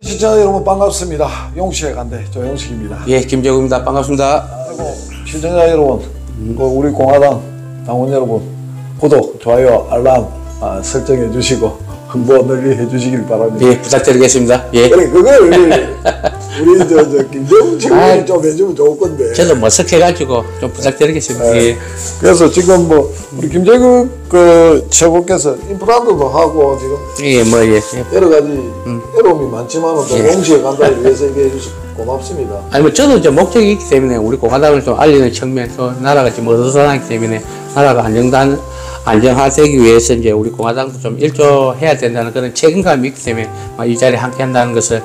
시청자 여러분 반갑습니다. 용식의 간대 조용식입니다. 예, 김재국입니다. 반갑습니다. 그리고 시청자 여러분, 우리 공화당 당원 여러분 구독, 좋아요, 알람 설정해 주시고 홍보 널리 해주시길 바랍니다. 예, 부탁드리겠습니다. 예. 그래, 그걸 우리 김재국 최고위원이 좀 해주면 좋을 건데. 저도 머쓱해가지고 좀 부탁드리겠습니다. 네. 예. 그래서 지금 뭐 우리 김재국 최고께서 인프라도 하고 지금 예, 뭐 예. 여러 가지 어려움이 많지만은 또 용식의 간다를 위해서 얘기해 주셔서 고맙습니다. 아니 뭐 저도 이제 목적이 있기 때문에 우리 공화당을 좀 알리는 측면, 또 나라가 지금 어수선하기 때문에 나라가 안정화되기 위해서 이제 우리 공화당도 좀 일조해야 된다는 그런 책임감이 있기 때문에 이 자리에 함께 한다는 것을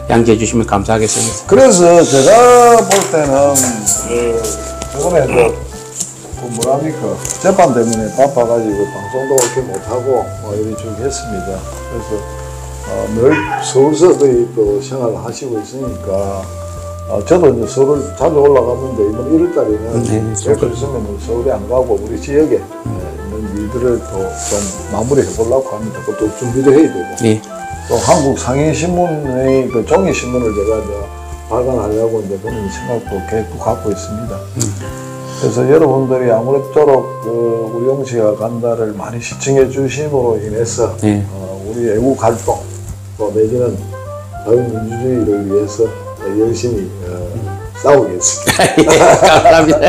양지해 주시면 감사하겠습니다. 그래서 제가 볼 때는 저번에 뭐랍니까 재판 때문에 바빠가지고 방송도 이렇게 못하고 이리 쭉 했습니다. 그래서 늘 서울서 거의 또 생활을 하시고 있으니까 저도 이제 서울 자주 올라갔는데 이번 1월달에는 제가 있으면 서울에 안 가고 우리 지역에 있는 일들을 또 좀 마무리해 보려고 합니다. 그것도 준비도 해야 되고. 예. 또 한국 상임신문의 그 종이신문을 제가 이제 발간하려고 이제 그런 생각도 계획도 갖고 있습니다. 그래서 여러분들이 아무쪼록 우리 용식의 간다를 많이 시청해 주심으로 인해서 우리 애국 활동 또 내지는 자유민주주의를 위해서 열심히 싸우겠습니다. 감사합니다.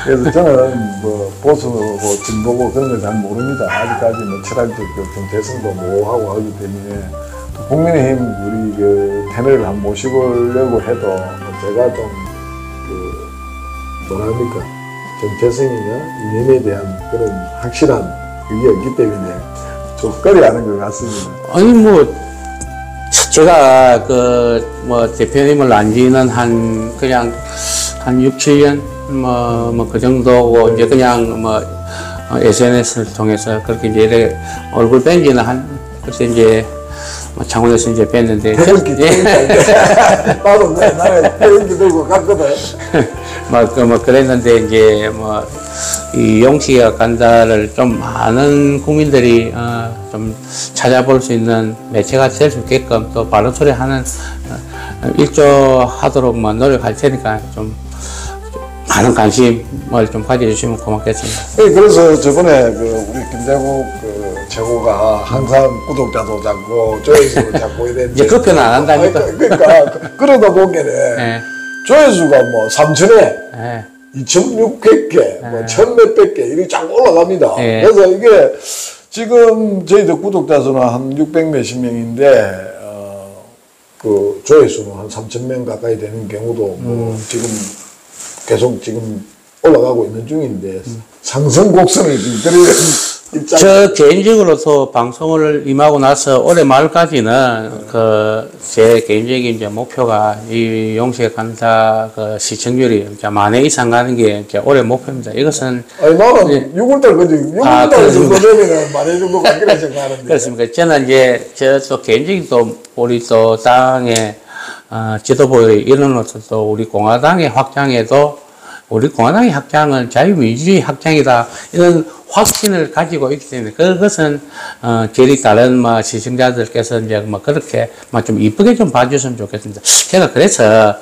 그래서 저는 뭐 보수고 진보고 그런 걸 잘 모릅니다. 아직까지 뭐 철학적 좀 대선도 모호하고 하기 때문에 또 국민의힘 우리 패널을 한번 모시려고 해도 제가 좀 뭐랍니까 정체성이나 이념에 대한 그런 확실한 그게 없기 때문에 좀 꺼려하는 것 같습니다. 아니 뭐 제가 대표님을 안 지는 그냥 한 6, 7년 그 정도고 이제 그냥 SNS를 통해서 그렇게 이제 얼굴 뺀 지는 그때 이제 창원에서 이제 뵀는데. 나도 나는 태극기 들고 갔거든. 그랬는데 이제 이 용식의 간다를 좀 많은 국민들이 좀 찾아볼 수 있는 매체가 될 수 있게끔 또 바른 소리 하는 일조하도록 노력할 테니까 좀 많은 관심을 좀 가져주시면 고맙겠습니다. 네, 그래서 저번에 우리 김재국 최고가 항상 구독자도 잡고 조회수도 잡고 이랬는데 이제 그 편 안 한다니까. 그러니까 그러다 보면은 조회수가 뭐 3,000회, 2,600개, 뭐 1,000몇백 개 이렇게 쫙 올라갑니다. 그래서 이게 지금 저희들 구독자 수는 한 600몇십 명인데 그 조회수는 한 3,000명 가까이 되는 경우도 지금 계속 지금 올라가고 있는 중인데 상승 곡선을 그리는 입장. 저 개인적으로도 방송을 임하고 나서 올해 말까지는 제 개인적인 이제 목표가 이 용식의 간다 시청률이 만회 이상 가는 게 이제 올해 목표입니다. 이것은 아니 나는 6월달 거지 6월달 정도 되면은 만회 정도 가기라 생각하는데. 그렇습니까? 저는 이제 또 개인적인 또 우리 또 당의 지도부의 일원으로서 또 우리 공화당의 확장에도 우리 공화당의 확장은 자유민주주의 확장이다 이런 확신을 가지고 있기 때문에 그것은 저희 다른 시청자들께서 이제 그렇게 좀 이쁘게 좀 봐주셨으면 좋겠습니다. 제가 그래서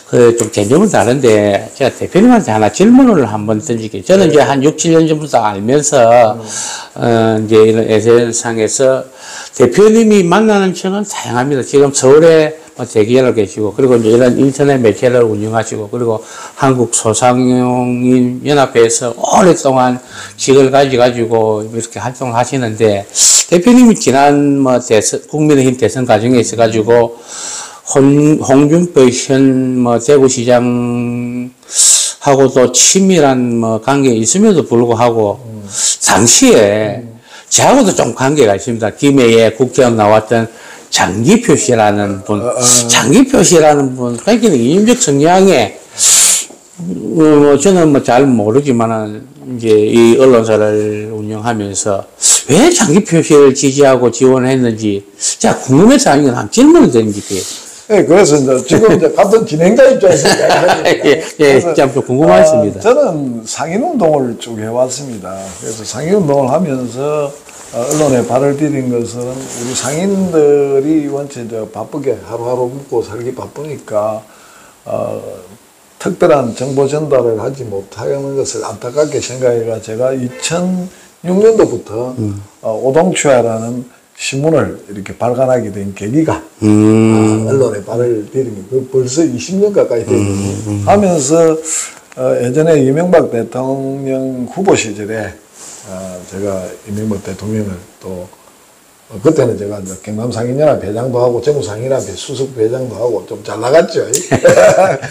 좀 개념은 다른데 제가 대표님한테 하나 질문을 한번 던질게요. 저는 이제 한 6, 7년 전부터 알면서 이제 이런 SNS상에서 대표님이 만나는 층은 다양합니다. 지금 서울에 대기업을 계시고 그리고 이제 이런 인터넷 매체를 운영하시고 그리고 한국 소상공인 연합회에서 오랫동안 직을 가지고 이렇게 활동을 하시는데 대표님이 지난 국민의힘 대선 과정에 있어가지고 홍준표 현 대구시장하고도 친밀한 관계에 있음에도 불구하고 당시에 저하고도 좀 관계가 있습니다. 김해에 국회의원 나왔던 장기표 씨라는 분, 장기표 씨라는 분, 굉장히 이념적 성향에, 저는 잘 모르지만은, 이제 이 언론사를 운영하면서 왜 장기표 씨를 지지하고 지원했는지, 제가 궁금해서 아니면 한 질문을 드릴게요. 예, 그래서 이제 지금 이제 같은 진행자 입장에서 예, 좀 궁금했습니다. 저는 상인 운동을 쭉 해왔습니다. 그래서 상인 운동을 하면서 언론에 발을 디딘 것은 우리 상인들이 원체 이제 바쁘게 하루하루 먹고 살기 바쁘니까 특별한 정보 전달을 하지 못하는 것을 안타깝게 생각해가 제가 2006년도부터 오동추야라는 신문을 이렇게 발간하게 된 계기가 언론에 발을 디딘 게 벌써 20년 가까이 되거든요. 하면서 예전에 이명박 대통령 후보 시절에 제가 이명박 대통령을 또 그때는 제가 이제 경남상인연합 회장도 하고 전국상인연합 수석 회장도 하고 좀 잘 나갔죠.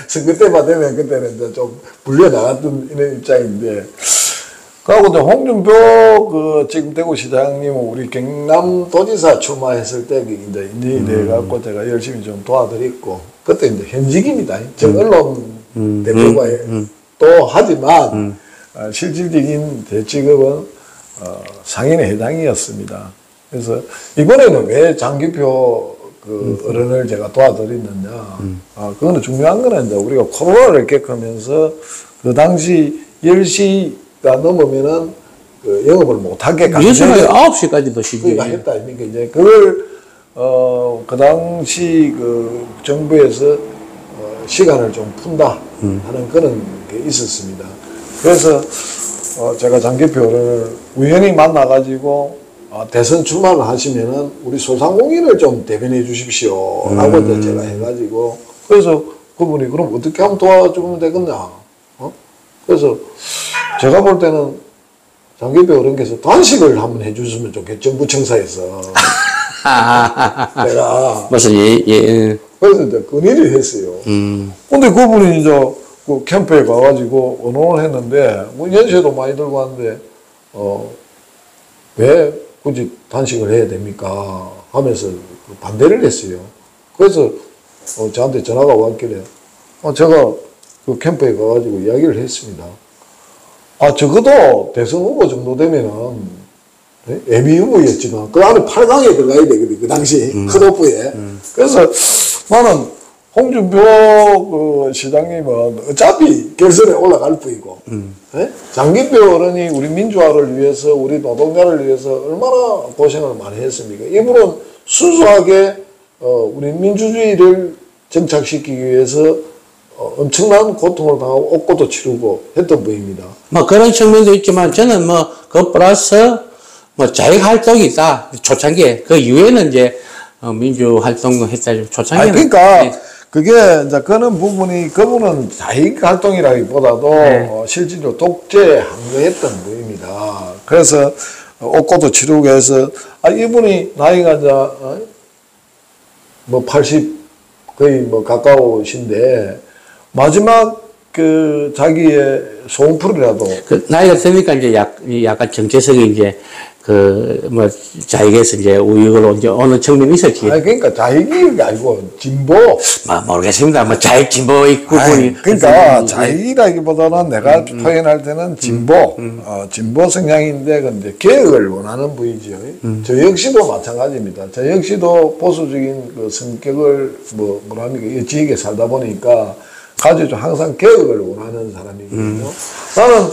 선거 때만 되면 그때는 이제 좀 불려 나갔던 이런 입장인데, 그리고 이제 홍준표 지금 대구시장님은 우리 경남도지사 출마했을 때 이제 인정이 돼갖고 제가 열심히 좀 도와드렸고, 그때 이제 현직입니다. 즉 언론 대표가 또 하지만 실질적인 대직업은 상인의 회장이었습니다. 그래서 이번에는 왜 장기표 어른을 제가 도와드렸느냐. 그거는 중요한 거는 이제 우리가 코로나를 겪으면서 그 당시 10시가 넘으면은 영업을 못하게 요즘에 9시까지도 쉬지. 그러니까 했다 아닙니까? 이제 그걸 그 당시 정부에서 시간을 좀 푼다 하는 그런 게 있었습니다. 그래서 제가 장기표를 우연히 만나가지고 대선 출마를 하시면은 우리 소상공인을 좀 대변해 주십시오 라고 이제 제가 해가지고, 그래서 그분이 그럼 어떻게 하면 도와주면 되겠냐. 그래서 제가 볼 때는 장기표 어른께서 단식을 한번 해주시면 좋겠죠, 정부청사에서. 내가 무슨 그래서 이제 건의를 했어요. 근데 그분이 이제 그 캠프에 가가지고 언론을 했는데, 뭐 연세도 많이 들고 왔는데, 왜 굳이 단식을 해야 됩니까? 하면서 반대를 했어요. 그래서 저한테 전화가 왔길래, 제가 그 캠프에 가가지고 이야기를 했습니다. 적어도 대선 후보 정도 되면은, 예비 후보였지만, 그 안에 8강에 들어가야 되거든, 그 당시, 컷오프에. 그래서 나는 홍준표 시장님은 어차피 결선에 올라갈 뿐이고, 장기표 어른이 우리 민주화를 위해서, 우리 노동자를 위해서 얼마나 고생을 많이 했습니까? 이분은 순수하게 우리 민주주의를 정착시키기 위해서 엄청난 고통을 당하고 옥고도 치르고 했던 분입니다. 뭐 그런 측면도 있지만 저는 뭐 그 플러스 뭐 자익 활동이 있다. 초창기에 그 이후에는 이제 민주 활동을 했다죠. 초창기에. 그러니까 그게 이제 그런 부분이, 그분은 자익 활동이라기보다도 실질적으로 독재 항거했던 분입니다. 그래서 옥고도 치르고 해서 이분이 나이가 이제 뭐 80 거의 뭐 가까우신데, 마지막 자기의 소원 프로라도 나이가 드니까 이제 약간 정체성이 이제 뭐 자익에서 이제 우익으로 이제 어느 측면이 있었지. 그러니까 자익이 아니고 진보. 모르겠습니다. 뭐 자익 진보 구분이. 그러니까 자익이라기보다는 내가 표현할 때는 진보, 진보 성향인데, 근데 개혁을 원하는 분이죠. 저 역시도 마찬가지입니다. 저 역시도 보수적인 그 성격을 뭐랍니까, 지역에 살다 보니까 가지고 항상 개혁을 원하는 사람이거든요. 나는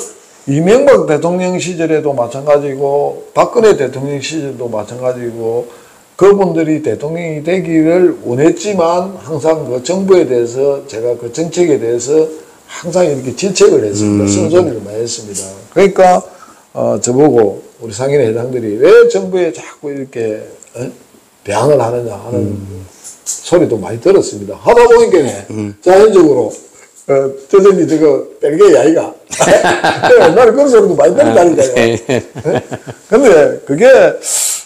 이명박 대통령 시절에도 마찬가지고, 박근혜 대통령 시절도 마찬가지고, 그분들이 대통령이 되기를 원했지만 항상 그 정부에 대해서, 제가 그 정책에 대해서 항상 이렇게 질책을 했습니다. 쓴소리를 많이 했습니다. 그러니까 저보고 우리 상인의 회장들이 왜 정부에 자꾸 이렇게 대항을 하느냐 하는 소리도 많이 들었습니다. 하다 보니까 자연적으로 저전이 저거 뺄게야 이가. 옛날에 그런 소리도 많이 들었다니까요. 근데 그게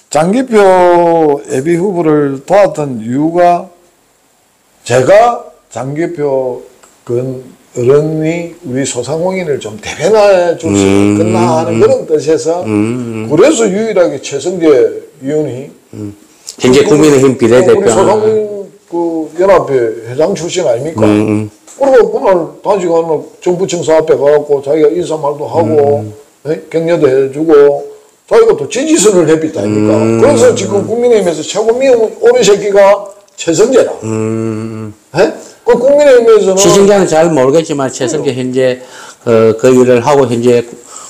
장기표 예비 후보를 도왔던 이유가, 제가 장기표 어른이 우리 소상공인을 좀 대변해 줄 수 있겠나 하는 그런 뜻에서, 그래서 유일하게 최성재 의원이 현재 국민의힘 비례대표 우리 소상공인 연합회 회장 출신 아닙니까? 그리고 그날 단식하는 정부청사 앞에 가갖고 자기가 인사말도 하고 격려도 해주고 자기가 또 지지선을 내빛다 아닙니까? 그래서 지금 국민의힘에서 최고 미운 오리 새끼가 최성재라. 예? 그 국민의힘에서는 시청자는 잘 모르겠지만 최성재 현재 그 일을 하고 현재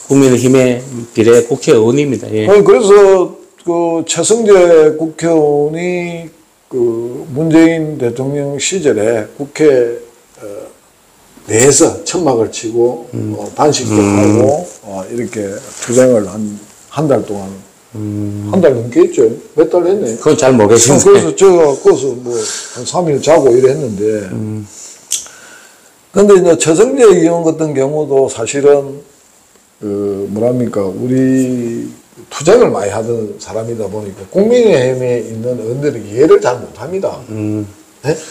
국민의힘의 비례 국회의원입니다. 예. 그래서 그 최성재 국회의원이 그 문재인 대통령 시절에 국회 내에서 천막을 치고 단식도 하고 이렇게 투쟁을 한 달 동안 한 달 넘게 했죠. 몇 달 했네. 그건 잘 모르겠습니다. 그래서 제가 거기서 뭐 한 3일 자고 이랬는데 근데 이제 최성재 의원 같은 경우도 사실은 그 뭐랍니까 우리 투쟁을 많이 하던 사람이다 보니까 국민의힘에 있는 의원들이 이해를 잘 못합니다. 네?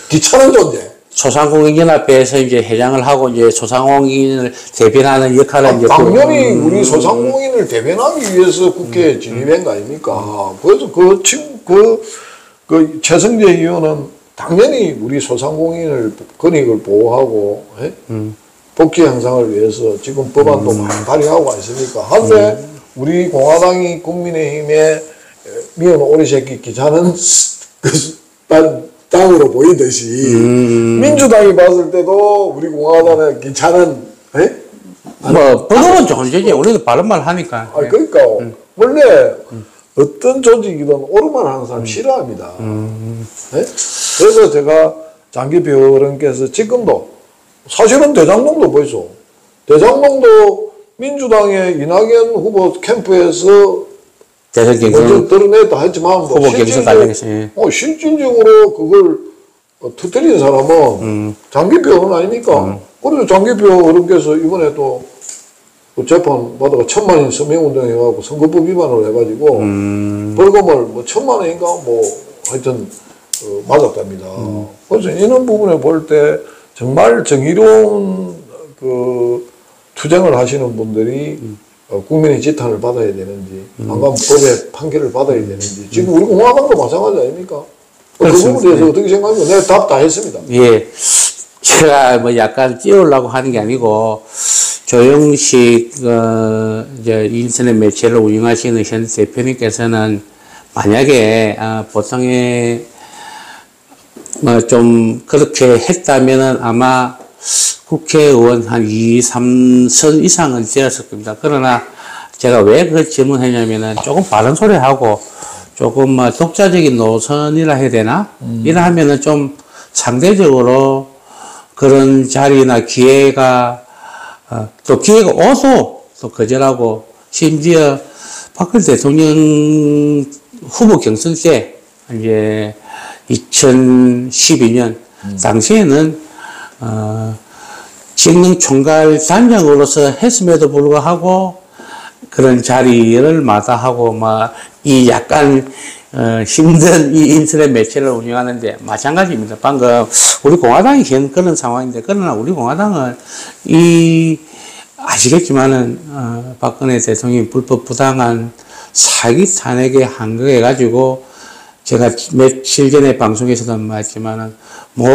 귀찮은 존재. 소상공인연합회에서 이제 회장을 하고 이제 소상공인을 대변하는 역할을 이제 당연히 우리 소상공인을 대변하기 위해서 국회에 진입한 거 아닙니까? 그래서 그 최성재 의원은 당연히 우리 소상공인을 권익을 보호하고 복지 향상을 위해서 지금 법안도 많이 발의하고 있으니까 한데 우리 공화당이 국민의힘에 미운 오리새끼 귀찮은 땅으로 보이듯이 민주당이 봤을 때도 우리 공화당은 귀찮은 뭐 번호는 존재지. 우리도 바른 말 하니까. 그러니까 원래 어떤 조직이든 옳은 말 하는 사람 싫어합니다. 네? 그래서 제가 장기표 의원께서 지금도 사실은 대장동도 보이소. 대장동도 민주당의 이낙연 후보 캠프에서 대선 경선 먼저 드러냈다 했지만 후보 경선 관련해서 실질적으로 그걸 터뜨린 사람은 장기표 의원 아닙니까? 그래서 장기표 의원께서 이번에 또 재판 받아가 1,000만원 서명운동 해가지고 선거법 위반을 해가지고 벌금을 뭐 1,000만원인가 뭐 하여튼 맞았답니다. 그래서 이런 부분에 볼 때 정말 정의로운 그 투쟁을 하시는 분들이 국민의 지탄을 받아야 되는지 방금 법의 판결을 받아야 되는지 지금 우리 공화당도 마찬가지 아닙니까? 그 부분에 대해서 어떻게 생각하면 내가 답 다 했습니다. 예. 제가 뭐 약간 띄우려고 하는 게 아니고 조영식 이제 인터넷 매체를 운영하시는 현 대표님께서는 만약에 보통의 뭐 좀 그렇게 했다면은 아마 국회의원 한 2, 3선 이상은 되었을 겁니다. 그러나 제가 왜 그 질문했냐면은 조금 바른 소리 하고 조금 뭐 독자적인 노선이라 해야 되나? 이라 하면은 좀 상대적으로 그런 자리나 기회가 또 기회가 오도 또 거절하고 심지어 박근혜 대통령 후보 경선 때 이제 2012년 당시에는 직능총괄 단장으로서 했음에도 불구하고 그런 자리를 마다하고 막 이 약간 힘든 이 인터넷 매체를 운영하는데 마찬가지입니다. 방금 우리 공화당이 현 그런 상황인데 그러나 우리 공화당은 아시겠지만은 박근혜 대통령이 불법 부당한 사기 탄핵에 한거해 가지고 제가 며칠 전에 방송에서도 말했지만은 모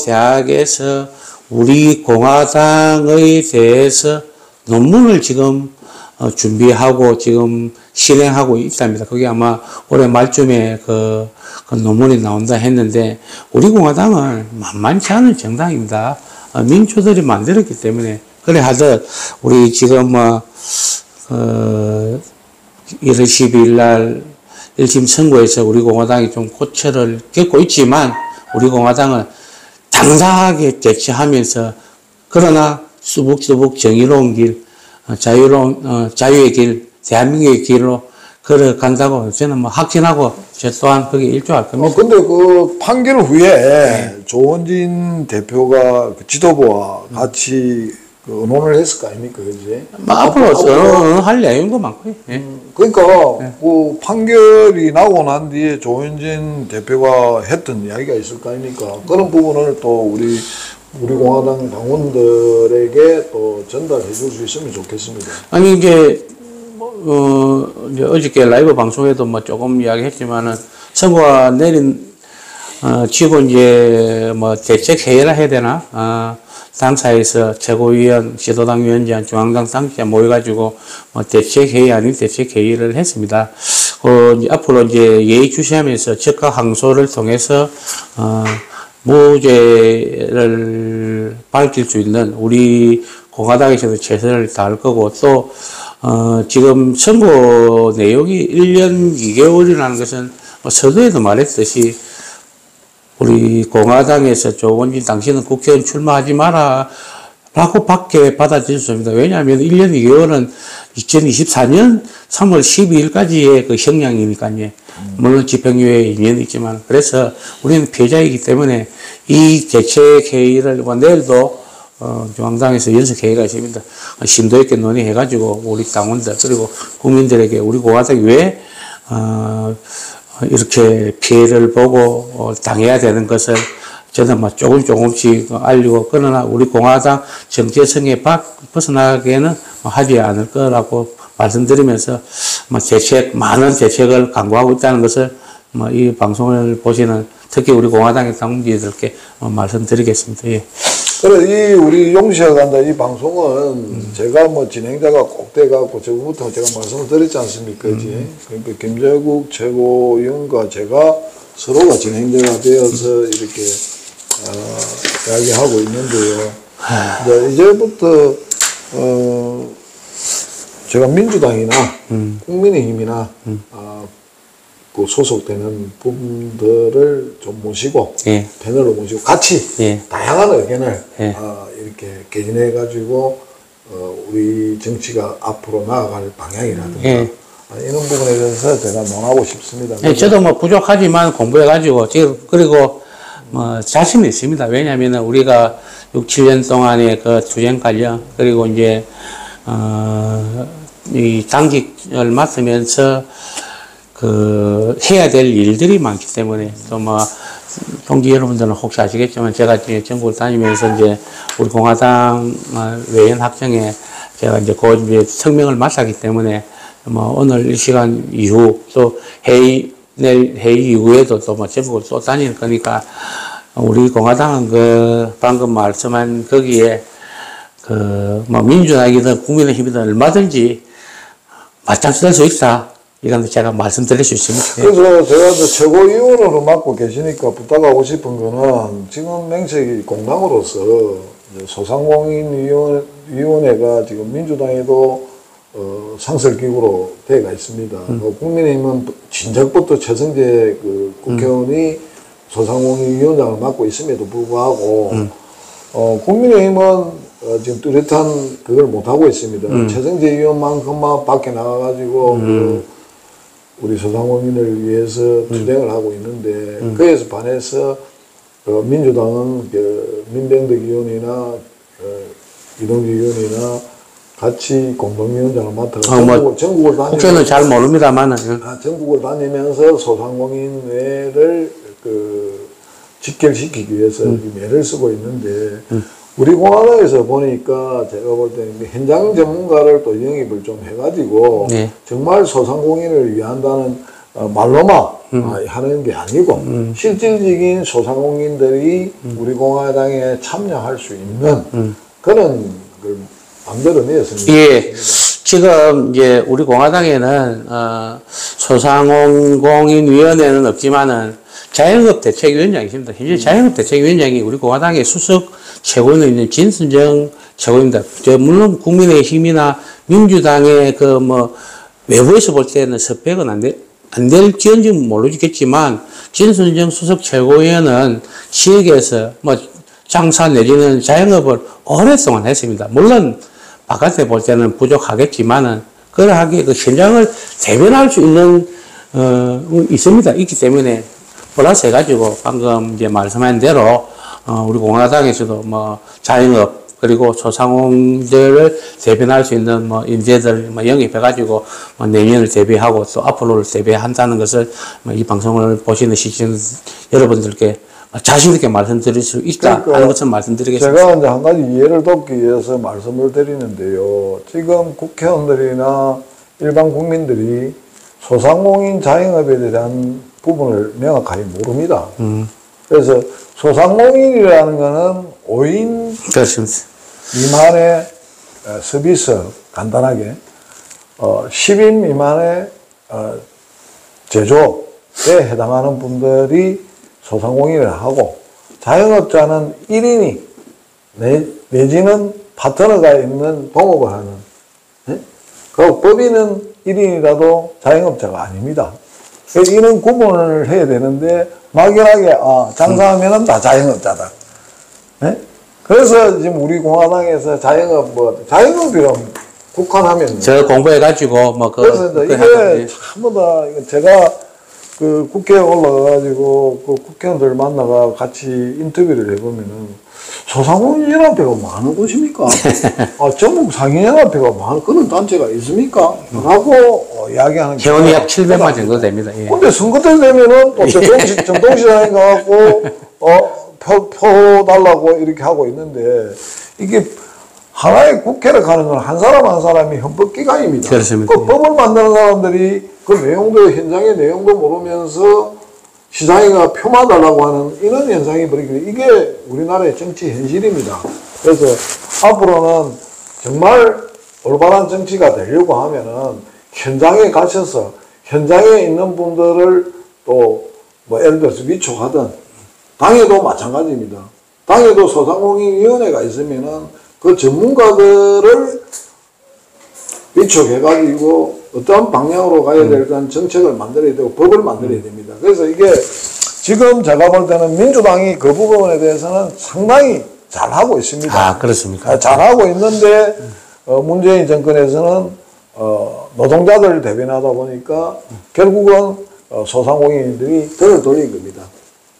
대학에서 우리 공화당에 대해서 논문을 지금 준비하고 지금 실행하고 있답니다. 그게 아마 올해 말쯤에 그 논문이 나온다 했는데 우리 공화당은 만만치 않은 정당입니다. 민주들이 만들었기 때문에 그래 하듯 우리 지금 1월 12일 날 1심 선고에서 우리 공화당이 좀 고초를 겪고 있지만 우리 공화당은 당당하게 대처하면서 그러나 수북수북 정의로운 길, 자유의 길, 대한민국의 길로 걸어간다고 저는 뭐 확신하고 저 또한 거기에 일조할 겁니다. 근데 그 판결 후에 조원진 대표가 그 지도부와 같이 그 의논을 했을 거 아닙니까, 그지? 앞으로 할 내용도 많고요. 그러니까 그 판결이 나고 난 뒤에 조원진 대표가 했던 이야기가 있을 거 아닙니까? 그런 부분을 또 우리 공화당 당원들에게 또 전달해 줄 수 있으면 좋겠습니다. 아니 이제 이제 어저께 라이브 방송에도 뭐 조금 이야기했지만은 선거가 내린 지고 이제 뭐 대책 회의라 해야 되나? 당사에서 최고위원, 지도당 위원장, 중앙당 당자 모여가지고 뭐 대책 회의 아닌 대책 회의를 했습니다. 이제 앞으로 이제 예의주시하면서 적극 항소를 통해서, 무죄를 밝힐 수 있는 우리 공화당에서도 최선을 다할 거고, 또, 지금 선고 내용이 1년 2개월이라는 것은 서두에도 말했듯이 우리 공화당에서 조원진 당신은 국회의원 출마하지 마라 라고 밖에 받아들였습니다. 왜냐하면 1년 2개월은 2024년 3월 12일까지의 그 형량이니까요. 물론 집행유예 2년 있지만, 그래서 우리는 피해자이기 때문에 이 대책회의를 내일도 중앙당에서 연석회의가 있습니다. 심도 있게 논의해가지고 우리 당원들 그리고 국민들에게 우리 공화당이 왜 이렇게 피해를 보고 당해야 되는 것을 저는 조금씩 알리고, 그러나 우리 공화당 정체성에 벗어나게는 하지 않을 거라고 말씀드리면서 많은 대책을 강구하고 있다는 것을 이 방송을 보시는 특히 우리 공화당의 당원들께 말씀드리겠습니다. 예. 그래, 우리 용시가 간다 이 방송은 제가 진행자가 꼭 돼갖고 저부터 제가 말씀을 드렸지 않습니까? 그러니까 김재국 최고위원과 제가 서로가 진행자가 되어서 이렇게 이야기하고 있는데요. 이제부터 제가 민주당이나 국민의힘이나 그 소속되는 부분들을 좀 모시고 예. 패널로 모시고 같이 예. 다양한 의견을 예. 이렇게 개진해 가지고 우리 정치가 앞으로 나아갈 방향이라든가 예. 이런 부분에 대해서 제가 논하고 싶습니다. 예, 저도 부족하지만 공부해가지고 지금 그리고 자신이 있습니다. 왜냐하면 우리가 6, 7년 동안의 그 투쟁 관련 그리고 이제 이 당직을 맡으면서 해야 될 일들이 많기 때문에 또 동지 여러분들은 혹시 아시겠지만 제가 이제 전국을 다니면서 이제 우리 공화당 외연 확정에 제가 이제 이제 성명을 맡았기 때문에 오늘 이 시간 이후 또 내일 회의 이후에도 또 전국을 또 다닐 거니까 우리 공화당은 방금 말씀한 거기에 민주당이든 국민의힘이든 얼마든지 맞짱 수 있다. 이건 제가 말씀드릴 수 있습니다. 그래서 제가 최고위원으로 맡고 계시니까 부탁하고 싶은 거는 지금 맹색이 공당으로서 소상공인위원회가 지금 민주당에도 상설기구로 되어 있습니다. 국민의힘은 진작부터 최성재 국회의원이 소상공인위원장을 맡고 있음에도 불구하고 국민의힘은 지금 뚜렷한 그걸 못하고 있습니다. 최성재 의원만큼만 밖에 나가가지고 우리 소상공인을 위해서 투쟁을 하고 있는데 그에서 반해서 민주당은 민병덕 의원이나 이동규 의원이나 같이 공동위원장을 맡아서 전국을 다니면서 국회는 잘 모릅니다만은 전국을 다니면서 소상공인회를 직결시키기 위해서 애를 쓰고 있는데 우리 공화당에서 보니까 제가 볼 때 현장 전문가를 또 영입을 좀 해가지고 네. 정말 소상공인을 위한다는 말로만 하는 게 아니고 실질적인 소상공인들이 우리 공화당에 참여할 수 있는 그런 걸 만들어 내었습니다. 예. 지금 이제 우리 공화당에는 소상공인위원회는 없지만은 자영업 대책위원장이 있습니다. 현재 자영업 대책위원장이 우리 공화당의 수석 최고위원에 있는 진순정 최고입니다. 물론 국민의힘이나 민주당의 외부에서 볼 때는 섭외가 안 될지언지 모르겠지만 진순정 수석 최고위원은 지역에서 장사 내지는 자영업을 오랫동안 했습니다. 물론 바깥에 볼 때는 부족하겠지만은 그러하게 현장을 대변할 수 있는 있습니다. 있기 때문에 플러스 해가지고 방금 이제 말씀한 대로 우리 공화당에서도 자영업 그리고 소상공인들을 대변할 수 있는 인재들 영입해가지고 내년을 대비하고 또 앞으로를 대비한다는 것을 이 방송을 보시는 시청 여러분들께 자신 있게 말씀드릴 수 있다 하는 것을 말씀드리겠습니다. 제가 이제 한 가지 이해를 돕기 위해서 말씀을 드리는데요. 지금 국회의원들이나 일반 국민들이 소상공인 자영업에 대한 부분을 명확하게 모릅니다. 그래서 소상공인이라는 거는 5인 그렇습니다. 미만의 서비스 간단하게 10인 미만의 제조에 해당하는 분들이 소상공인을 하고 자영업자는 1인이 내지는 파트너가 있는 동업을 하는 그리고 법인은 1인이라도 자영업자가 아닙니다. 그래서 이런 구분을 해야 되는데 막연하게 장사하면은 다 자영업자다. 그래서 지금 우리 공화당에서 자영업이라면 국한하면 저 공부해가지고 그래서 이게 전부 다 제가 그 국회에 올라가가지고 그 국회의원들 만나가 같이 인터뷰를 해보면은 소상공인연합회가 많은 곳입니까? 전국 상인연합회가 많은 그런 단체가 있습니까? 라고 이야기하는 회원이 약 700만 정도 됩니다. 예. 근데 선거 때 되면은 또 전동시장에 가갖고 표 달라고 이렇게 하고 있는데 이게 하나의 국회를 가는 건 한 사람 한 사람이 헌법기관입니다. 그렇습니다. 그 법을 만드는 사람들이 그 내용도 현장의 내용도 모르면서 시장에가 표만 달라고 하는 이런 현상이 벌어지게 이게 우리나라의 정치 현실입니다. 그래서 앞으로는 정말 올바른 정치가 되려고 하면은 현장에 가셔서 현장에 있는 분들을 또 뭐 예를 들어서 위촉하든 당에도 마찬가지입니다. 당에도 소상공인위원회가 있으면은 그 전문가들을 위촉해가지고 어떤 방향으로 가야 될까 정책을 만들어야 되고 법을 만들어야 됩니다. 그래서 이게 지금 제가 볼 때는 민주당이 그 부분에 대해서는 상당히 잘하고 있습니다. 그렇습니까? 잘하고 있는데 문재인 정권에서는 노동자들을 대변하다 보니까 결국은 소상공인들이 등을 돌린 겁니다.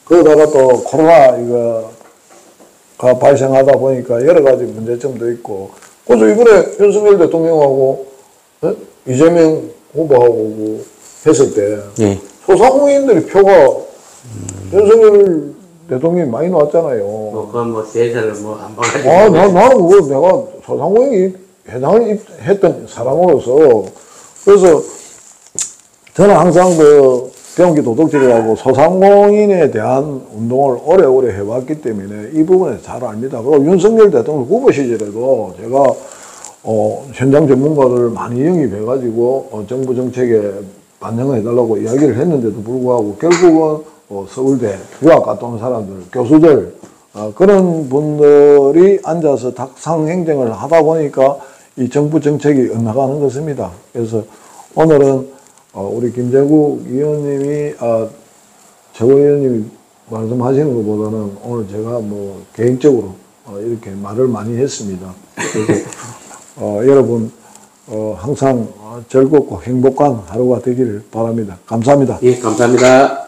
그러다가 또 코로나 이거가 발생하다 보니까 여러 가지 문제점도 있고 그래서 이번에 윤석열 대통령하고 이재명 후보하고 했을 때 소상공인들이 표가 윤석열 대통령이 많이 나왔잖아요. 그건 대세를 안 봐가지고. 나는 그거 내가 소상공인이 해당을 했던 사람으로서 그래서 저는 항상 그 경기 도덕질이라고 소상공인에 대한 운동을 오래오래 해왔기 때문에 이 부분에 잘 압니다. 그리고 윤석열 대통령 후보 시절에도 제가 현장 전문가를 많이 영입해가지고 정부 정책에 반영을 해달라고 이야기를 했는데도 불구하고 결국은 서울대 유학 갔다 온 사람들, 교수들 그런 분들이 앉아서 닭상행정을 하다 보니까 이 정부 정책이 엇나가는 것입니다. 그래서 오늘은 우리 김재국 의원님이 최고위원님이 말씀하시는 것보다는 오늘 제가 뭐 개인적으로 이렇게 말을 많이 했습니다. 그래서 여러분 항상 즐겁고 행복한 하루가 되기를 바랍니다. 감사합니다. 예, 감사합니다.